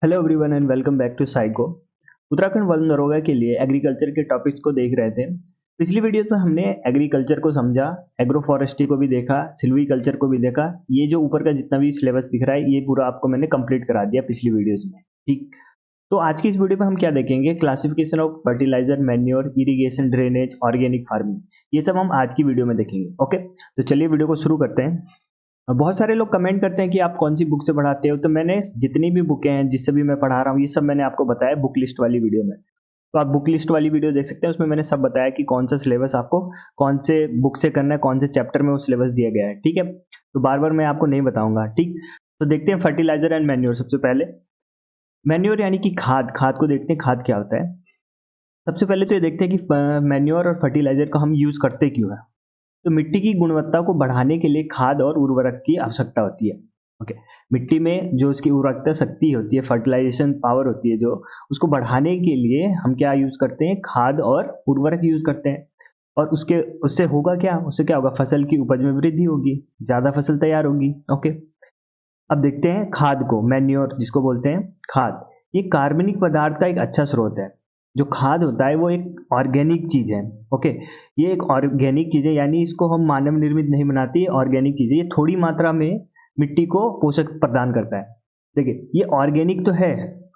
Hello everyone and welcome back to psycho. Uttarakhand वन नरोगा के लिए एग्रीकल्चर के टॉपिक्स को देख रहे थे। पिछली वीडियो में हमने एग्रीकल्चर को समझा, एग्रो फॉरेस्ट्री को भी देखा, सिल्वी कल्चर को भी देखा। ये जो ऊपर का जितना भी सिलेबस दिख रहा है ये पूरा आपको मैंने कंप्लीट करा दिया पिछली वीडियोज में। ठीक, तो आज की इस वीडियो में हम क्या देखेंगे, classification of fertiliser, manure, irrigation, drainage, organic farming, ये सब हम आज की वीडियो में देखेंगे। ओके, तो चलिए वीडियो को शुरू करते हैं। बहुत सारे लोग कमेंट करते हैं कि आप कौन सी बुक से पढ़ाते हो, तो मैंने जितनी भी बुकें हैं जिससे भी मैं पढ़ा रहा हूँ ये सब मैंने आपको बताया बुक लिस्ट वाली वीडियो में। तो आप बुक लिस्ट वाली वीडियो देख सकते हैं, उसमें मैंने सब बताया कि कौन सा सिलेबस आपको कौन से बुक से करना है, कौन से चैप्टर में वो सिलेबस दिया गया है। ठीक है, तो बार बार मैं आपको नहीं बताऊंगा। ठीक, तो देखते हैं फर्टिलाइजर एंड मैन्योर। सबसे पहले मैन्योर यानी कि खाद। खाद को देखते हैं, खाद क्या होता है। सबसे पहले तो ये देखते हैं कि मैन्योर और फर्टिलाइजर का हम यूज करते क्यों है। तो मिट्टी की गुणवत्ता को बढ़ाने के लिए खाद और उर्वरक की आवश्यकता होती है। ओके, मिट्टी में जो उसकी उर्वरकता शक्ति होती है, फर्टिलाइजेशन पावर होती है, जो उसको बढ़ाने के लिए हम क्या यूज करते हैं, खाद और उर्वरक यूज करते हैं। और उसके उससे होगा क्या, उससे क्या होगा, फसल की उपज में वृद्धि होगी, ज्यादा फसल तैयार होगी। ओके, अब देखते हैं खाद को, मैन्योर जिसको बोलते हैं खाद। ये कार्बनिक पदार्थ का एक अच्छा स्रोत है। जो खाद होता है वो एक ऑर्गेनिक चीज है। ओके, ये एक ऑर्गेनिक चीज है, यानी इसको हम मानव निर्मित नहीं बनाती, ये ऑर्गेनिक चीज है। ये थोड़ी मात्रा में मिट्टी को पोषक प्रदान करता है। देखिए, ये ऑर्गेनिक तो है,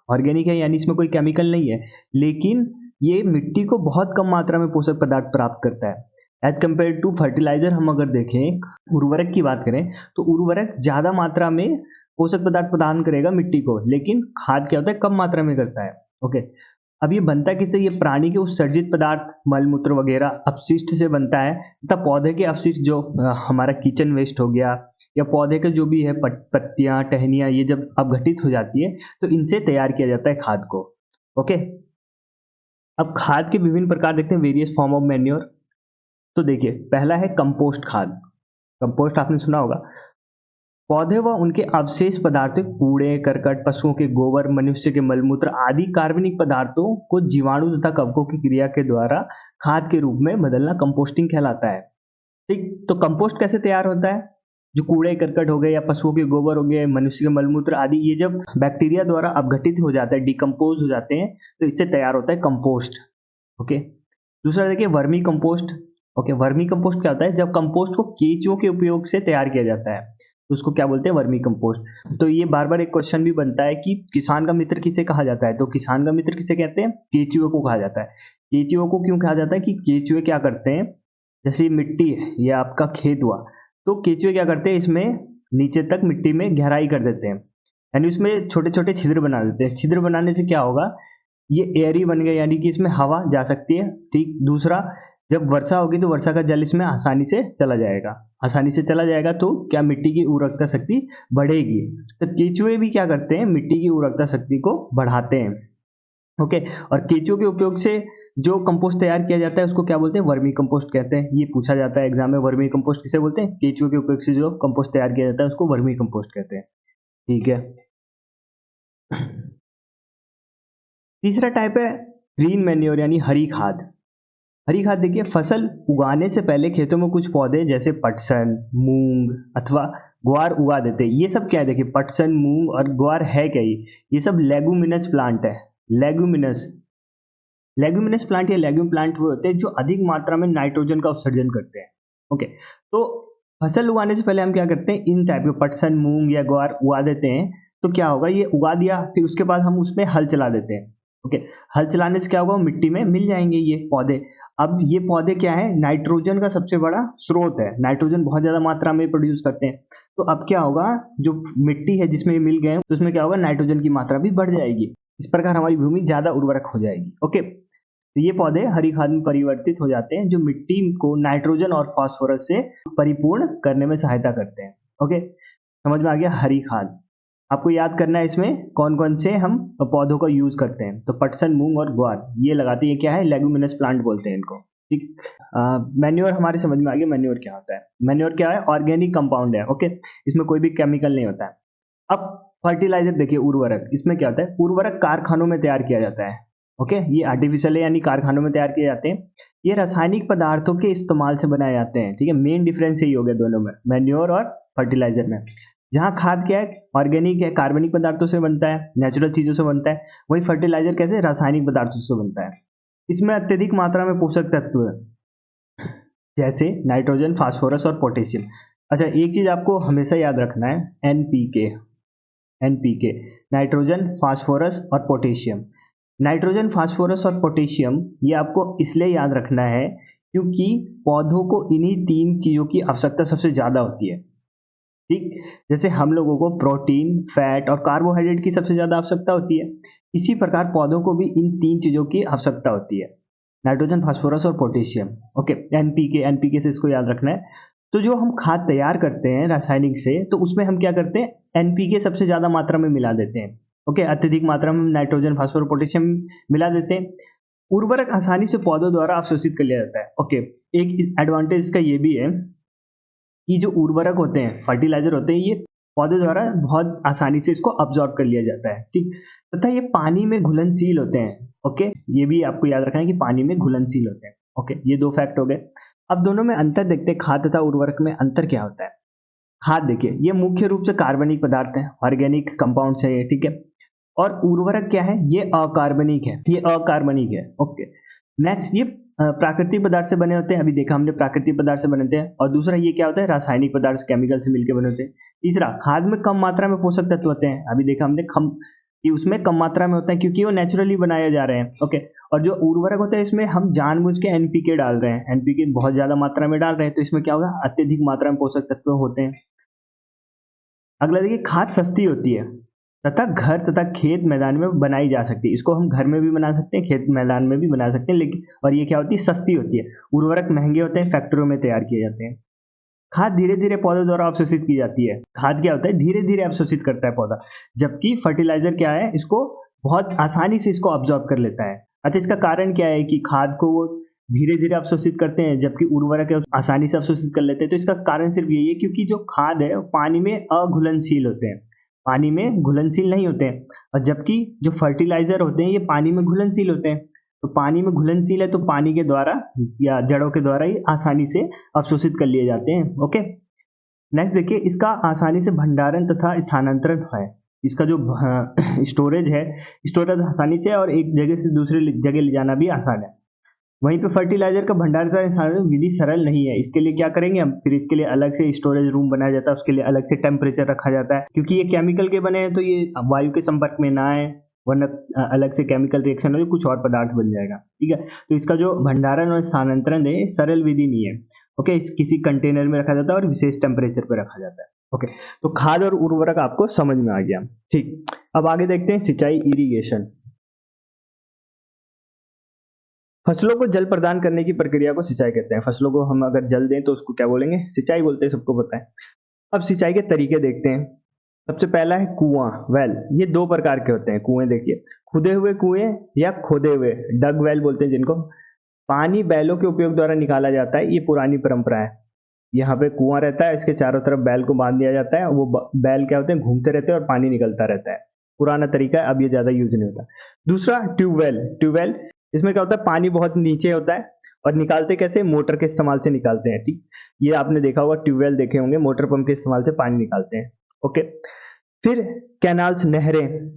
ऑर्गेनिक है यानी इसमें कोई केमिकल नहीं है, लेकिन ये मिट्टी को बहुत कम मात्रा में पोषक पदार्थ प्राप्त करता है एज कम्पेयर टू फर्टिलाइजर। हम अगर देखें, उर्वरक की बात करें, तो उर्वरक ज्यादा मात्रा में पोषक पदार्थ प्रदान करेगा मिट्टी को, लेकिन खाद क्या होता है, कम मात्रा में करता है। ओके, अब ये बनता किससे, ये प्राणी के उत्सर्जित पदार्थ, मल मूत्र वगैरह अपशिष्ट से बनता है, तथा पौधे के अपशिष्ट जो हमारा किचन वेस्ट हो गया, या पौधे के जो भी है पत्तियां, टहनियां, ये जब अपघटित हो जाती है तो इनसे तैयार किया जाता है खाद को। ओके, अब खाद के विभिन्न प्रकार देखते हैं, वेरियस फॉर्म ऑफ मैन्योर। तो देखिए, पहला है कंपोस्ट खाद। कंपोस्ट आपने सुना होगा। पौधे व उनके अवशेष पदार्थ, कूड़े करकट, पशुओं के गोबर, मनुष्य के मलमूत्र आदि कार्बनिक पदार्थों को जीवाणु तथा कवकों की क्रिया के द्वारा खाद के रूप में बदलना कंपोस्टिंग कहलाता है। ठीक, तो कंपोस्ट कैसे तैयार होता है, जो कूड़े करकट हो गए या पशुओं के गोबर हो गए, मनुष्य के मलमूत्र आदि, ये जब बैक्टीरिया द्वारा अपघटित हो जाता है, डिकम्पोज हो जाते हैं, तो इससे तैयार होता है कंपोस्ट। ओके, दूसरा देखिए vermi compost. Okay, vermi compost क्या होता है, जब कंपोस्ट को केंचुओं के उपयोग से तैयार किया जाता है तो उसको क्या बोलते हैं, वर्मी कंपोस्ट। तो ये बार बार एक क्वेश्चन भी बनता है कि किसान का मित्र किसे कहा जाता है, तो किसान का मित्र किसे कहते हैं, केंचुओं को कहा जाता है। केंचुओं को क्यों कहा जाता है कि केंचुए क्या करते हैं, जैसे मिट्टी है, ये आपका खेत हुआ, तो केंचुए क्या करते हैं, इसमें नीचे तक मिट्टी में गहराई कर देते हैं, यानी उसमें छोटे छोटे छिद्र बना देते हैं। छिद्र बनाने से क्या होगा, ये एयरी बन गया, यानी कि इसमें हवा जा सकती है। ठीक, दूसरा, जब वर्षा होगी तो वर्षा का जल इसमें आसानी से चला जाएगा, आसानी से चला जाएगा, तो क्या मिट्टी की उर्वरकता शक्ति बढ़ेगी। तो केंचुए भी क्या करते हैं, मिट्टी की उर्वरकता शक्ति को बढ़ाते हैं। ओके, और केंचुओं के उपयोग से जो कंपोस्ट तैयार किया जाता है उसको क्या बोलते हैं, वर्मी कंपोस्ट कहते हैं। ये पूछा जाता है एग्जाम में, वर्मी कंपोस्ट किसे बोलते हैं, केंचुओं के उपयोग से जो कंपोस्ट तैयार किया जाता है उसको वर्मी कंपोस्ट कहते हैं। ठीक है, तीसरा टाइप है ग्रीन मैन्योर यानी हरी खाद। हरी खाद देखिए, फसल उगाने से पहले खेतों में कुछ पौधे जैसे पटसन, मूंग अथवा ग्वार उगा देते हैं। ये सब क्या है, देखिए पटसन, मूंग और ग्वार है क्या, ये सब लेगुमिनस प्लांट है। लेगुमिनस लेगुमिनस प्लांट या लेग्यूम प्लांट वो होते हैं जो अधिक मात्रा में नाइट्रोजन का उत्सर्जन करते हैं। ओके, तो फसल उगाने से पहले हम क्या करते हैं, इन टाइप के पटसन, मूंग या ग्वार उगा देते हैं। तो क्या होगा, ये उगा दिया, फिर उसके बाद हम उसमें हल चला देते हैं। ओके, हल चलाने से क्या होगा, मिट्टी में मिल जाएंगे ये पौधे। अब ये पौधे क्या है, नाइट्रोजन का सबसे बड़ा स्रोत है, नाइट्रोजन बहुत ज्यादा मात्रा में प्रोड्यूस करते हैं। तो अब क्या होगा, जो मिट्टी है जिसमें ये मिल गए तो उसमें क्या होगा, नाइट्रोजन की मात्रा भी बढ़ जाएगी। इस प्रकार हमारी भूमि ज्यादा उर्वरक हो जाएगी। ओके, तो ये पौधे हरी खाद में परिवर्तित हो जाते हैं, जो मिट्टी को नाइट्रोजन और फास्फोरस से परिपूर्ण करने में सहायता करते हैं। ओके, समझ में आ गया हरी खाद। आपको याद करना है इसमें कौन कौन से हम पौधों का यूज करते हैं। तो पटसन, मूंग और ग्वार ये लगाते हैं, क्या है, लेगुमिनस प्लांट बोलते हैं इनको। ठीक, मैन्योर हमारे समझ में आ गया, मैन्योर क्या होता है। मैन्योर क्या है, ऑर्गेनिक कंपाउंड है। ओके, इसमें कोई भी केमिकल नहीं होता है। अब फर्टिलाइजर देखिए, उर्वरक, इसमें क्या होता है, उर्वरक कारखानों में तैयार किया जाता है। ओके, ये आर्टिफिशियल है, यानी कारखानों में तैयार किए जाते हैं। ये रासायनिक पदार्थों के इस्तेमाल से बनाए जाते हैं। ठीक है, मेन डिफरेंस यही हो गया दोनों में, मैन्योर और फर्टिलाइजर में। जहाँ खाद क्या है, ऑर्गेनिक है, कार्बनिक पदार्थों से बनता है, नेचुरल चीजों से बनता है, वही फर्टिलाइजर कैसे, रासायनिक पदार्थों से बनता है। इसमें अत्यधिक मात्रा में पोषक तत्व है, जैसे नाइट्रोजन, फास्फोरस और पोटेशियम। अच्छा, एक चीज आपको हमेशा याद रखना है, एनपीके। एनपीके नाइट्रोजन, फास्फोरस और पोटेशियम। नाइट्रोजन, फास्फोरस और पोटेशियम ये आपको इसलिए याद रखना है क्योंकि पौधों को इन्हीं तीन चीजों की आवश्यकता सबसे ज्यादा होती है। ठीक, जैसे हम लोगों को प्रोटीन, फैट और कार्बोहाइड्रेट की सबसे ज्यादा आवश्यकता होती है, इसी प्रकार पौधों को भी इन तीन चीजों की आवश्यकता होती है, नाइट्रोजन, फास्फोरस और पोटेशियम। ओके, एनपीके, एनपीके से इसको याद रखना है। तो जो हम खाद तैयार करते हैं रासायनिक से, तो उसमें हम क्या करते हैं, एनपीके सबसे ज्यादा मात्रा में मिला देते हैं। ओके, अत्यधिक मात्रा में नाइट्रोजन, फास्फोरस, पोटेशियम मिला देते हैं। उर्वरक आसानी से पौधों द्वारा अवशोषित कर लिया जाता है। ओके, एक एडवांटेज इसका ये भी है कि जो उर्वरक होते हैं, फर्टिलाइजर होते हैं, ये पौधे द्वारा बहुत आसानी से इसको अब्जॉर्ब कर लिया जाता है। ठीक, तथा ये पानी में घुलनशील होते हैं। ओके, ये भी आपको याद रखना है कि पानी में घुलनशील होते हैं। ओके, ये दो फैक्ट हो गए। अब दोनों में अंतर देखते हैं, खाद तथा उर्वरक में अंतर क्या होता है। खाद देखिए, ये मुख्य रूप से कार्बनिक पदार्थ है, ऑर्गेनिक कंपाउंड्स है ये, ठीक है। और उर्वरक क्या है, ये अकार्बनिक है, ये अकार्बनिक है। ओके, नेक्स्ट, ये प्राकृतिक पदार्थ से बने होते हैं, अभी देखा हमने प्राकृतिक पदार्थ से बने होते हैं। और दूसरा ये क्या होता है, रासायनिक पदार्थ, केमिकल से मिलकर बने होते हैं। तीसरा, खाद में कम मात्रा में पोषक तत्व होते हैं, अभी देखा हमने कि उसमें कम मात्रा में होता है क्योंकि वो नेचुरली बनाए जा रहे हैं। ओके, और जो उर्वरक होता है इसमें हम जानबूझ के एनपीके डाल रहे हैं, एनपीके बहुत ज्यादा मात्रा में डाल रहे हैं, तो इसमें क्या होगा, अत्यधिक मात्रा में पोषक तत्व होते हैं। अगला देखिए, खाद सस्ती होती है तथा घर तथा खेत मैदान में बनाई जा सकती है। इसको हम घर में भी बना सकते हैं, खेत मैदान में भी बना सकते हैं, लेकिन और ये क्या होती है, सस्ती होती है। उर्वरक महंगे होते हैं, फैक्ट्रियों में तैयार किए जाते हैं। खाद धीरे धीरे पौधे द्वारा अवशोषित की जाती है। खाद क्या होता है, धीरे धीरे अवशोषित करता है पौधा, जबकि फर्टिलाइजर क्या है, इसको बहुत आसानी से इसको ऑब्जॉर्ब कर लेता है। अच्छा, इसका कारण क्या है कि खाद को वो धीरे धीरे अवशोषित करते हैं जबकि उर्वरक है आसानी से अवशोषित कर लेते हैं। तो इसका कारण सिर्फ यही है क्योंकि जो खाद है वो पानी में अघुलनशील होते हैं, पानी में घुलनशील नहीं होते हैं, और जबकि जो फर्टिलाइजर होते हैं ये पानी में घुलनशील होते हैं। तो पानी में घुलनशील है तो पानी के द्वारा या जड़ों के द्वारा ही आसानी से अवशोषित कर लिए जाते हैं। ओके, नेक्स्ट देखिए, इसका आसानी से भंडारण तथा स्थानांतरण है। इसका जो स्टोरेज है, स्टोरेज आसानी से और एक जगह से दूसरी जगह ले जाना भी आसान है। वहीं पे फर्टिलाइजर का भंडारण का स्थानांतरण विधि सरल नहीं है। इसके लिए क्या करेंगे हम, फिर इसके लिए अलग से स्टोरेज रूम बनाया जाता है, उसके लिए अलग से टेम्परेचर रखा जाता है, क्योंकि ये केमिकल के बने हैं तो ये वायु के संपर्क में ना आए, वरना अलग से केमिकल रिएक्शन हो कुछ और पदार्थ बन जाएगा। ठीक है, तो इसका जो भंडारण और स्थानांतरण है सरल विधि नहीं है। ओके, किसी कंटेनर में रखा जाता है और विशेष टेम्परेचर पर रखा जाता है। ओके, तो खाद और उर्वरक आपको समझ में आ गया। ठीक, अब आगे देखते हैं सिंचाई, इरिगेशन। फसलों को जल प्रदान करने की प्रक्रिया को सिंचाई कहते हैं। फसलों को हम अगर जल दें तो उसको क्या बोलेंगे, सिंचाई बोलते हैं, सबको पता है। अब सिंचाई के तरीके देखते हैं। सबसे पहला है कुआं, वेल। ये दो प्रकार के होते हैं कुएं, देखिए, खुदे हुए कुएं या खोदे हुए, डग वेल बोलते हैं जिनको। पानी बैलों के उपयोग द्वारा निकाला जाता है, ये पुरानी परंपरा है। यहाँ पे कुआं रहता है, इसके चारों तरफ बैल को बांध दिया जाता है, वो बैल क्या होते हैं, घूमते रहते हैं और पानी निकलता रहता है। पुराना तरीका है, अब ये ज्यादा यूज नहीं होता। दूसरा ट्यूबवेल, ट्यूबवेल इसमें क्या होता है, पानी बहुत नीचे होता है और निकालते कैसे, मोटर के इस्तेमाल से निकालते हैं। ठीक, ये आपने देखा होगा, ट्यूबवेल देखे होंगे, मोटर पंप के इस्तेमाल से पानी निकालते हैं। ओके, फिर कैनाल्स, नहरें।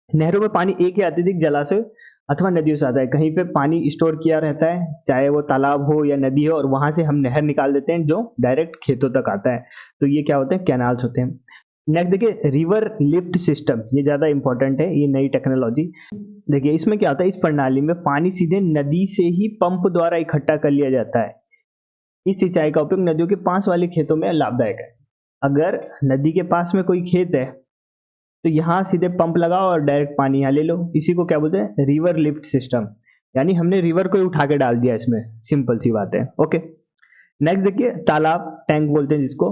नहरों में पानी एक या अत्यधिक जलाशय अथवा नदियों से आता है। कहीं पे पानी स्टोर किया रहता है, चाहे वो तालाब हो या नदी हो, और वहां से हम नहर निकाल देते हैं जो डायरेक्ट खेतों तक आता है, तो ये क्या होते हैं, कैनाल्स होते हैं। नेक्स्ट देखिए, रिवर लिफ्ट सिस्टम, ये ज्यादा इंपॉर्टेंट है, ये नई टेक्नोलॉजी। देखिए, इसमें क्या होता है, इस प्रणाली में पानी सीधे नदी से ही पंप द्वारा इकट्ठा कर लिया जाता है। इस सिंचाई का उपयोग नदियों के पास वाले खेतों में लाभदायक है। अगर नदी के पास में कोई खेत है तो यहाँ सीधे पंप लगाओ और डायरेक्ट पानी यहाँ ले लो। इसी को क्या बोलते हैं, रिवर लिफ्ट सिस्टम, यानी हमने रिवर को ही उठा के डाल दिया इसमें, सिंपल सी बात है। ओके, नेक्स्ट देखिए, तालाब, टैंक बोलते हैं जिसको।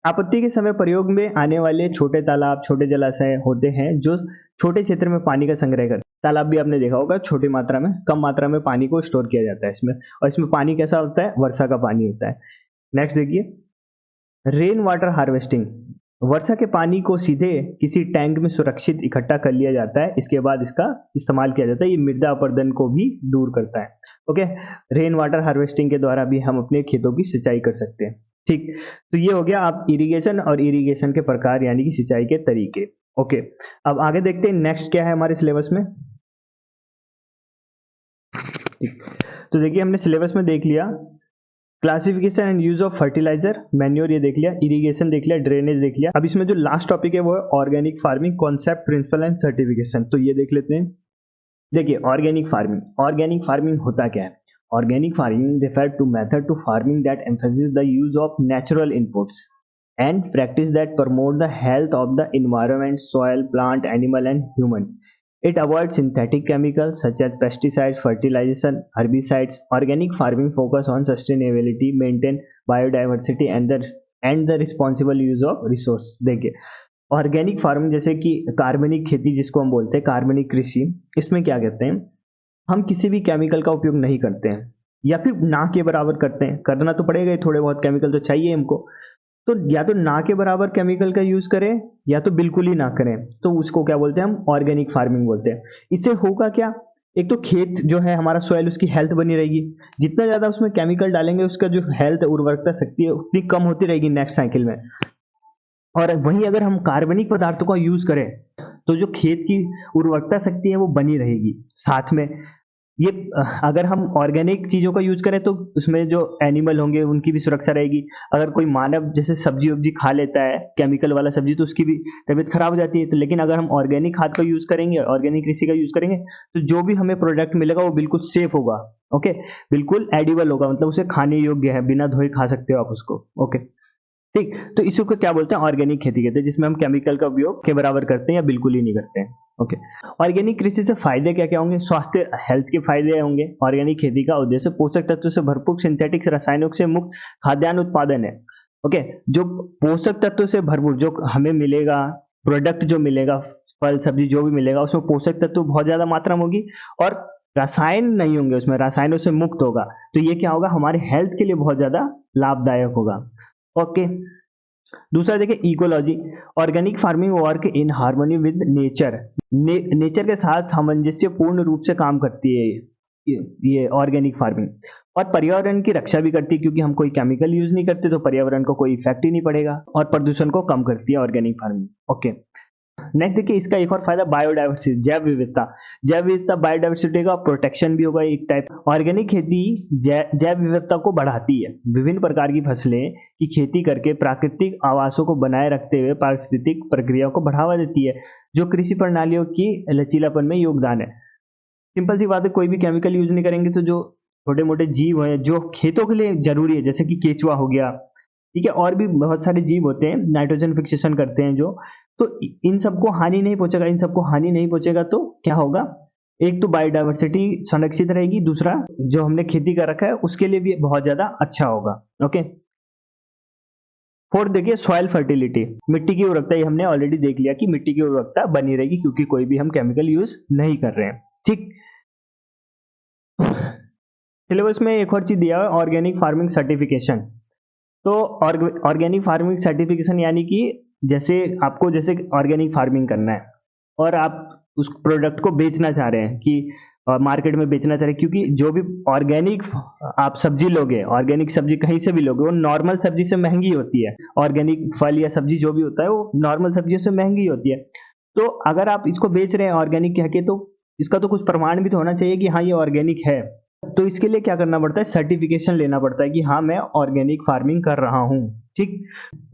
आपत्ति के समय प्रयोग में आने वाले छोटे तालाब, छोटे जलाशय होते हैं जो छोटे क्षेत्र में पानी का संग्रह करते हैं। तालाब भी आपने देखा होगा, छोटी मात्रा में, कम मात्रा में पानी को स्टोर किया जाता है इसमें, और इसमें पानी कैसा होता है, वर्षा का पानी होता है। नेक्स्ट देखिए, रेन वाटर हार्वेस्टिंग। वर्षा के पानी को सीधे किसी टैंक में सुरक्षित इकट्ठा कर लिया जाता है, इसके बाद इसका इस्तेमाल किया जाता है। ये मृदा अपरदन को भी दूर करता है। ओके, रेन वाटर हार्वेस्टिंग के द्वारा भी हम अपने खेतों की सिंचाई कर सकते हैं। ठीक, तो ये हो गया आप इरिगेशन और इरिगेशन के प्रकार यानी कि सिंचाई के तरीके। ओके, अब आगे देखते हैं नेक्स्ट क्या है हमारे सिलेबस में। ठीक, तो देखिए हमने सिलेबस में देख लिया classification and use of fertiliser, manure ये देख लिया, इरिगेशन देख लिया, ड्रेनेज देख लिया। अब इसमें जो लास्ट टॉपिक है वो है organic farming concept, principle and certification. तो ये देख लेते हैं। देखिए ऑर्गेनिक फार्मिंग होता क्या है? Organic farming refer to method to farming that emphasis the use of natural inputs and practice that promote the health of the environment, soil, plant, animal and human. It avoids synthetic chemicals such as pesticides, fertilization, herbicides. Organic farming focus on sustainability, maintain biodiversity and the responsible use of resource. देखिए organic farming जैसे कि कार्बनिक खेती जिसको हम बोलते हैं, कार्बनिक कृषि, इसमें क्या कहते हैं, हम किसी भी केमिकल का उपयोग नहीं करते हैं या फिर ना के बराबर करते हैं। करना तो पड़ेगा ही, थोड़े बहुत केमिकल तो चाहिए हमको। तो या तो ना के बराबर केमिकल का यूज करें या तो बिल्कुल ही ना करें, तो उसको क्या बोलते हैं, हम ऑर्गेनिक फार्मिंग बोलते हैं। इससे होगा क्या, एक तो खेत जो है हमारा सॉइल, उसकी हेल्थ बनी रहेगी। जितना ज्यादा उसमें केमिकल डालेंगे उसका जो हेल्थ उर्वरकता शक्ति है उतनी कम होती रहेगी नेक्स्ट साइकिल में। और वहीं अगर हम कार्बनिक पदार्थों का यूज करें तो जो खेत की उर्वरकता शक्ति है वो बनी रहेगी। साथ में ये अगर हम ऑर्गेनिक चीजों का यूज करें तो उसमें जो एनिमल होंगे उनकी भी सुरक्षा रहेगी। अगर कोई मानव जैसे सब्जी वब्जी खा लेता है केमिकल वाला सब्जी तो उसकी भी तबीयत खराब हो जाती है। तो लेकिन अगर हम ऑर्गेनिक खाद का यूज करेंगे, ऑर्गेनिक कृषि का यूज करेंगे, तो जो भी हमें प्रोडक्ट मिलेगा वो बिल्कुल सेफ होगा। ओके, बिल्कुल एडिबल होगा, मतलब उसे खाने योग्य है, बिना धोए खा सकते हो आप उसको। ओके, ठीक, तो इसको क्या बोलते हैं, ऑर्गेनिक खेती कहते हैं, जिसमें हम केमिकल का उपयोग के बराबर करते हैं या बिल्कुल ही नहीं करते हैं। ओके, ऑर्गेनिक कृषि से फायदे क्या क्या होंगे? स्वास्थ्य हेल्थ के फायदे होंगे। ऑर्गेनिक खेती का उद्देश्य पोषक तत्व से भरपूर सिंथेटिक्स रसायनों से मुक्त खाद्यान्न उत्पादन है। ओके, जो पोषक तत्व से भरपूर जो हमें मिलेगा, प्रोडक्ट जो मिलेगा, फल सब्जी जो भी मिलेगा उसमें पोषक तत्व बहुत ज्यादा मात्रा में होगी और रसायन नहीं होंगे उसमें, रसायनों से मुक्त होगा। तो ये क्या होगा, हमारे हेल्थ के लिए बहुत ज्यादा लाभदायक होगा। ओके, दूसरा देखिए ecology. Organic farming work in harmony with nature. Nature के साथ सामंजस्य पूर्ण रूप से काम करती है ये ऑर्गेनिक फार्मिंग। और पर्यावरण की रक्षा भी करती है, क्योंकि हम कोई केमिकल यूज नहीं करते तो पर्यावरण को कोई इफेक्ट ही नहीं पड़ेगा। और प्रदूषण को कम करती है ऑर्गेनिक फार्मिंग। ओके, नेक्स्ट देखिए इसका एक और फायदा बायोडाइवर्सिटी, जैव विविधता। जैव विविधता बायोडाइवर्सिटी का प्रोटेक्शन भी होगा एक टाइप। ऑर्गेनिक खेती जैव विविधता को बढ़ाती है। विभिन्न प्रकार की फसलें की खेती करके प्राकृतिक आवासों को बनाए रखते हुए पारिस्थितिक प्रक्रियाओं को बढ़ावा देती है, जो कृषि प्रणालियों की लचीलापन में योगदान है। सिंपल सी बात है, कोई भी केमिकल यूज नहीं करेंगे तो जो छोटे मोटे जीव हैं जो खेतों के लिए जरूरी है, जैसे कि केचुआ हो गया, ठीक है, और भी बहुत सारे जीव होते हैं नाइट्रोजन फिक्सेशन करते हैं जो, तो इन सबको हानि नहीं पहुंचेगा। इन सबको हानि नहीं पहुंचेगा तो क्या होगा, एक तो बायोडाइवर्सिटी संरक्षित रहेगी, दूसरा जो हमने खेती कर रखा है उसके लिए भी बहुत ज्यादा अच्छा होगा। ओके, फोर्थ देखिए सॉइल फर्टिलिटी, मिट्टी की उर्वरकता। ये हमने ऑलरेडी देख लिया कि मिट्टी की उर्वरकता बनी रहेगी क्योंकि कोई भी हम केमिकल यूज नहीं कर रहे हैं। ठीक, सिलेबस में एक और चीज दिया है ऑर्गेनिक फार्मिंग सर्टिफिकेशन। तो ऑर्गेनिक फार्मिंग सर्टिफिकेशन यानी कि जैसे आपको जैसे ऑर्गेनिक फार्मिंग करना है और आप उस प्रोडक्ट को बेचना चाह रहे हैं कि मार्केट में बेचना चाह रहे हैं, क्योंकि जो भी ऑर्गेनिक आप सब्जी लोगे, ऑर्गेनिक सब्जी कहीं से भी लोगे वो नॉर्मल सब्जी से महंगी होती है। ऑर्गेनिक फल या सब्जी जो भी होता है वो नॉर्मल सब्जियों से महंगी होती है। तो अगर आप इसको बेच रहे हैं ऑर्गेनिक कह के, तो इसका तो कुछ प्रमाण भी तो होना चाहिए कि हाँ ये ऑर्गेनिक है। तो इसके लिए क्या करना पड़ता है, सर्टिफिकेशन लेना पड़ता है कि हाँ मैं ऑर्गेनिक फार्मिंग कर रहा हूँ। ठीक,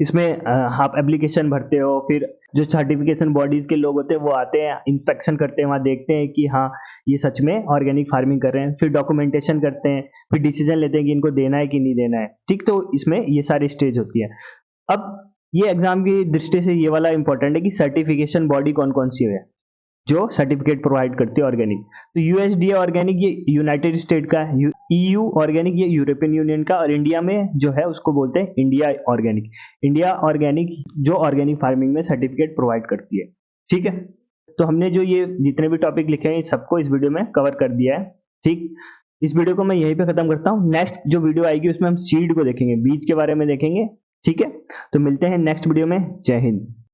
इसमें आप एप्लीकेशन भरते हो, फिर जो सर्टिफिकेशन बॉडीज के लोग होते हैं वो आते हैं, इंस्पेक्शन करते हैं, वहाँ देखते हैं कि हाँ ये सच में ऑर्गेनिक फार्मिंग कर रहे हैं, फिर डॉक्यूमेंटेशन करते हैं, फिर डिसीजन लेते हैं कि इनको देना है कि नहीं देना है। ठीक, तो इसमें ये सारी स्टेज होती है। अब ये एग्जाम की दृष्टि से ये वाला इंपॉर्टेंट है कि सर्टिफिकेशन बॉडी कौन कौन सी है जो सर्टिफिकेट प्रोवाइड करती है ऑर्गेनिक। तो यूएसडीए ऑर्गेनिक ये यूनाइटेड स्टेट का है, ईयू ऑर्गेनिक ये यूरोपियन यूनियन का, और इंडिया में जो है उसको बोलते हैं इंडिया ऑर्गेनिक। इंडिया ऑर्गेनिक जो ऑर्गेनिक फार्मिंग में सर्टिफिकेट प्रोवाइड करती है। ठीक है, तो हमने जो ये जितने भी टॉपिक लिखे हैं सबको इस वीडियो में कवर कर दिया है। ठीक, इस वीडियो को मैं यहीं पे खत्म करता हूँ। नेक्स्ट जो वीडियो आएगी उसमें हम सीड को देखेंगे, बीज के बारे में देखेंगे। ठीक है, तो मिलते हैं नेक्स्ट वीडियो में। जय हिंद।